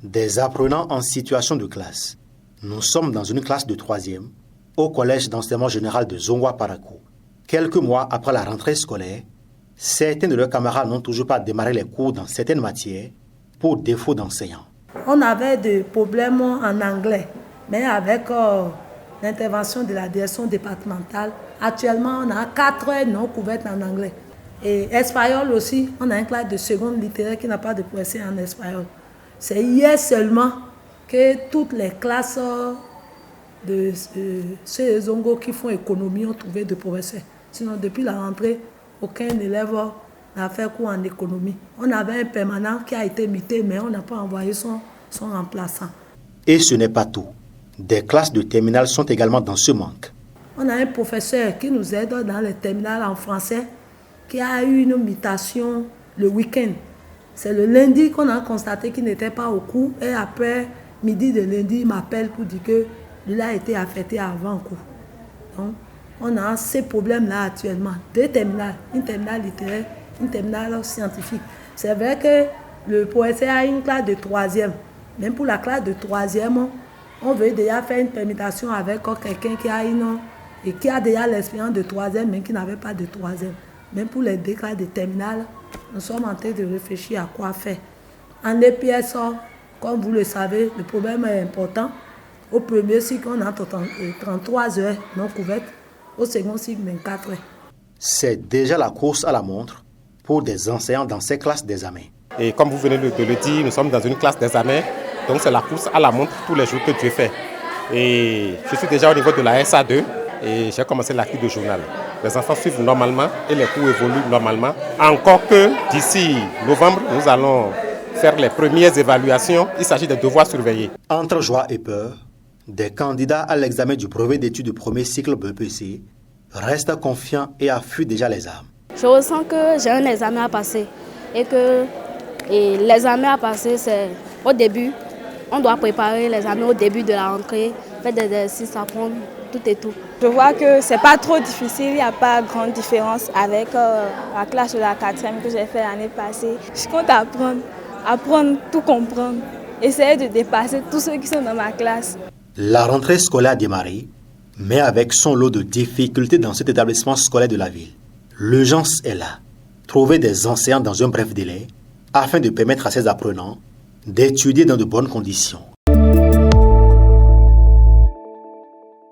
Des apprenants en situation de classe. Nous sommes dans une classe de 3e au collège d'enseignement général de Zongwa Parakou. Quelques mois après la rentrée scolaire, certains de leurs camarades n'ont toujours pas démarré les cours dans certaines matières pour défaut d'enseignants. On avait des problèmes en anglais, mais avec l'intervention de la direction départementale, actuellement on a 4 heures non couvertes en anglais. Et espagnol aussi, on a une classe de seconde littéraire qui n'a pas de professeur en espagnol. C'est hier seulement que toutes les classes de ceux Zongo qui font économie ont trouvé de professeurs. Sinon, depuis la rentrée, aucun élève n'a fait cours en économie. On avait un permanent qui a été muté, mais on n'a pas envoyé son remplaçant. Et ce n'est pas tout. Des classes de terminale sont également dans ce manque. On a un professeur qui nous aide dans les terminales en français, qui a eu une mutation le week-end. C'est le lundi qu'on a constaté qu'il n'était pas au cours. Et après midi de lundi, il m'appelle pour dire que lui a été affecté avant cours. Donc, on a ces problèmes-là actuellement. 2 terminales, une terminale littéraire, une terminale scientifique. C'est vrai que le professeur a une classe de 3e. Même pour la classe de 3e, on veut déjà faire une permutation avec quelqu'un qui a déjà l'expérience de 3e, mais qui n'avait pas de 3e. Même pour les 2 classes de terminale, nous sommes en train de réfléchir à quoi faire. En EPS, comme vous le savez, le problème est important. Au premier cycle, on a 33 heures non couvertes. Au second cycle, 24 heures. C'est déjà la course à la montre pour des enseignants dans ces classes d'examen. Et comme vous venez de le dire, nous sommes dans une classe d'examen. Donc c'est la course à la montre tous les jours que Dieu fait. Et je suis déjà au niveau de la SA2 et j'ai commencé l'acquis de journal. Les enfants suivent normalement et les cours évoluent normalement. Encore que d'ici novembre, nous allons faire les premières évaluations. Il s'agit des devoirs surveillés. Entre joie et peur, des candidats à l'examen du brevet d'études du premier cycle BEPC restent confiants et affûtent déjà les armes. Je ressens que j'ai un examen à passer et que l'examen à passer, c'est au début. On doit préparer l'examen au début de la rentrée, faire des exercices, apprendre tout et tout. Je vois que c'est pas trop difficile, il n'y a pas grande différence avec la classe de la 4e que j'ai fait l'année passée. Je compte apprendre, tout comprendre, essayer de dépasser tous ceux qui sont dans ma classe. La rentrée scolaire a démarré, mais avec son lot de difficultés dans cet établissement scolaire de la ville. L'urgence est là. Trouver des enseignants dans un bref délai afin de permettre à ces apprenants d'étudier dans de bonnes conditions.